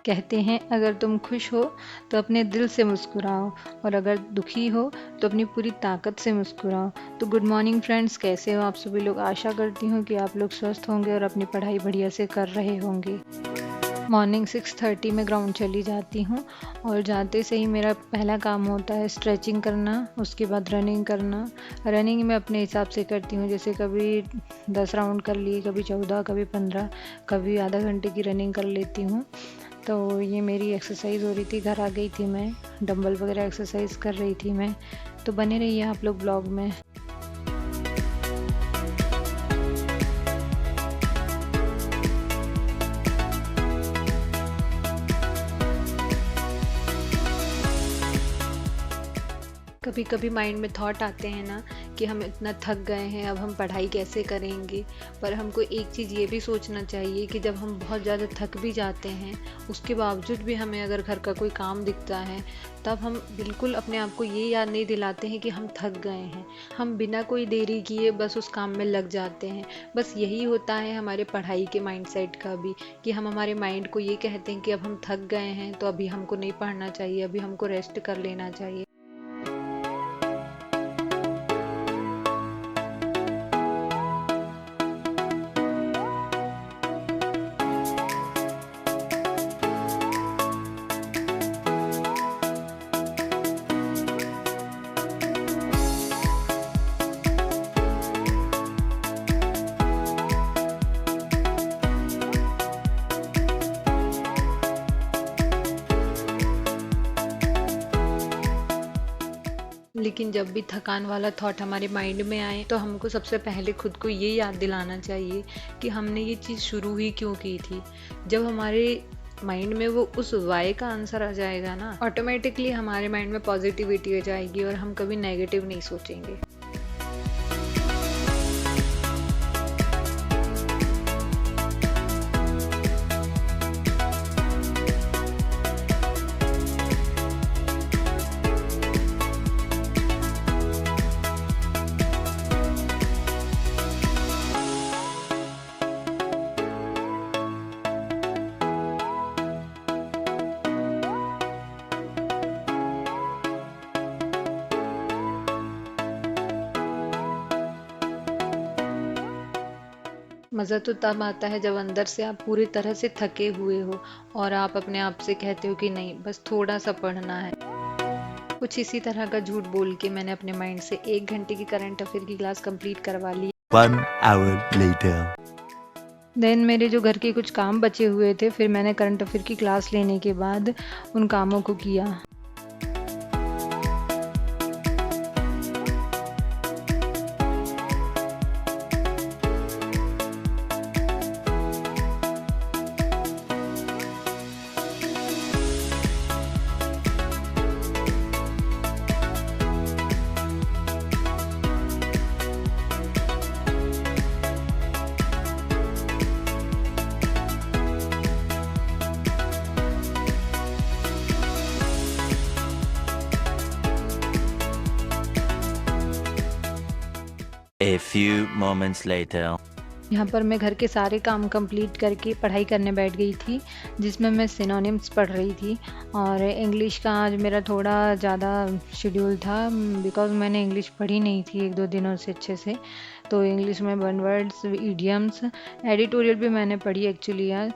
कहते हैं अगर तुम खुश हो तो अपने दिल से मुस्कुराओ और अगर दुखी हो तो अपनी पूरी ताकत से मुस्कुराओ। तो गुड मॉर्निंग फ्रेंड्स, कैसे हो आप सभी लोग। आशा करती हूँ कि आप लोग स्वस्थ होंगे और अपनी पढ़ाई बढ़िया से कर रहे होंगे। मॉर्निंग 6:30 में ग्राउंड चली जाती हूँ और जाते से ही मेरा पहला काम होता है स्ट्रेचिंग करना, उसके बाद रनिंग करना। रनिंग मैं अपने हिसाब से करती हूँ, जैसे कभी 10 राउंड कर लिए, कभी 14, कभी 15, कभी आधा घंटे की रनिंग कर लेती हूँ। तो ये मेरी एक्सरसाइज हो रही थी, घर आ गई थी मैं, डंबल वगैरह एक्सरसाइज कर रही थी मैं। तो बने रहिए आप लोग ब्लॉग में। कभी कभी माइंड में थॉट आते हैं ना कि हम इतना थक गए हैं, अब हम पढ़ाई कैसे करेंगे। पर हमको एक चीज़ ये भी सोचना चाहिए कि जब हम बहुत ज़्यादा थक भी जाते हैं, उसके बावजूद भी हमें अगर घर का कोई काम दिखता है, तब हम बिल्कुल अपने आप को ये याद नहीं दिलाते हैं कि हम थक गए हैं। हम बिना कोई देरी किए बस उस काम में लग जाते हैं। बस यही होता है हमारे पढ़ाई के माइंडसेट का भी, कि हम हमारे माइंड को ये कहते हैं कि अब हम थक गए हैं तो अभी हमको नहीं पढ़ना चाहिए, अभी हमको रेस्ट कर लेना चाहिए। लेकिन जब भी थकान वाला थॉट हमारे माइंड में आए तो हमको सबसे पहले खुद को ये याद दिलाना चाहिए कि हमने ये चीज़ शुरू ही क्यों की थी। जब हमारे माइंड में वो उस वाई का आंसर आ जाएगा ना, ऑटोमेटिकली हमारे माइंड में पॉजिटिविटी आ जाएगी और हम कभी नेगेटिव नहीं सोचेंगे। मज़ा तो तब आता है जब अंदर से आप पूरी तरह से थके हुए हो और आप अपने आप से कहते हो कि नहीं, बस थोड़ा सा पढ़ना है। कुछ इसी तरह का झूठ बोल के मैंने अपने माइंड से 1 घंटे की करंट अफेयर की क्लास कंप्लीट करवा ली। 1 hour later. देन मेरे जो घर के कुछ काम बचे हुए थे, फिर मैंने करंट अफेयर की क्लास लेने के बाद उन कामों को किया। A few moments later. यहाँ पर मैं घर के सारे काम कंप्लीट करके पढ़ाई करने बैठ गई थी, जिसमें मैं सिनोनिम्स पढ़ रही थी। और इंग्लिश का आज मेरा थोड़ा ज़्यादा शेड्यूल था, बिकॉज़ मैंने इंग्लिश पढ़ी नहीं थी 1-2 दिनों से अच्छे से। तो इंग्लिश में वन वर्ड्स, इडियम्स, एडिटोरियल भी मैंने पढ़ी एक्चुअली आज।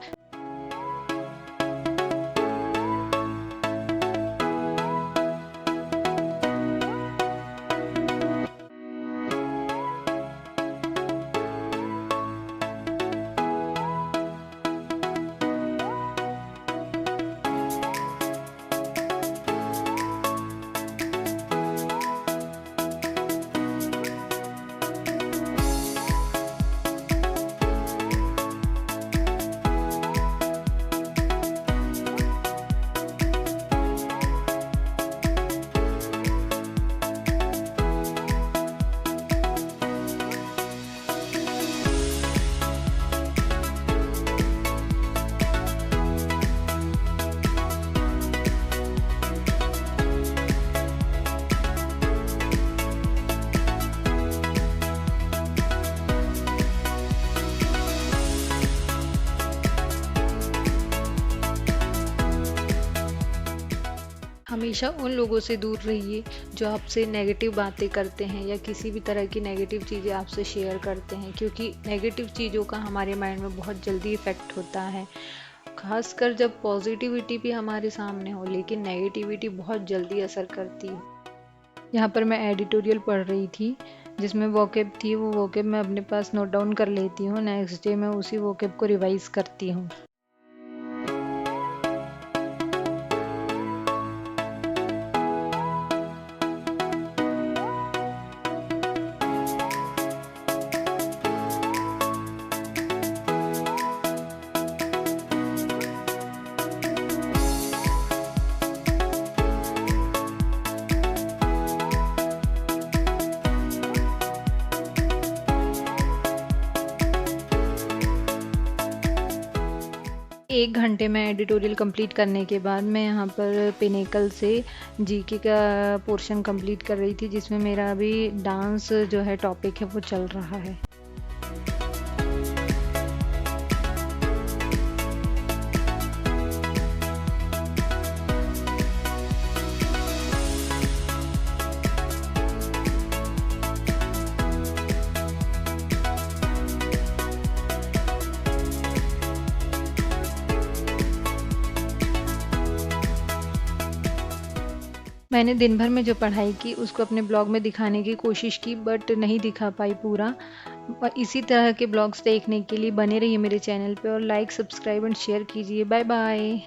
हमेशा उन लोगों से दूर रहिए जो आपसे नेगेटिव बातें करते हैं या किसी भी तरह की नेगेटिव चीज़ें आपसे शेयर करते हैं, क्योंकि नेगेटिव चीज़ों का हमारे माइंड में बहुत जल्दी इफ़ेक्ट होता है। खासकर जब पॉजिटिविटी भी हमारे सामने हो, लेकिन नेगेटिविटी बहुत जल्दी असर करती है। यहाँ पर मैं एडिटोरियल पढ़ रही थी जिसमें वोकेब थी, वो वोकेब मैं अपने पास नोट डाउन कर लेती हूँ, नेक्स्ट डे मैं उसी वोकेब को रिवाइज करती हूँ। एक घंटे में एडिटोरियल कंप्लीट करने के बाद मैं यहाँ पर पिनेकल से जीके का पोर्शन कंप्लीट कर रही थी, जिसमें मेरा अभी डांस जो है टॉपिक है वो चल रहा है। मैंने दिन भर में जो पढ़ाई की उसको अपने ब्लॉग में दिखाने की कोशिश की, बट नहीं दिखा पाई पूरा। और इसी तरह के ब्लॉग्स देखने के लिए बने रहिए मेरे चैनल पे और लाइक, सब्सक्राइब एंड शेयर कीजिए। Bye bye.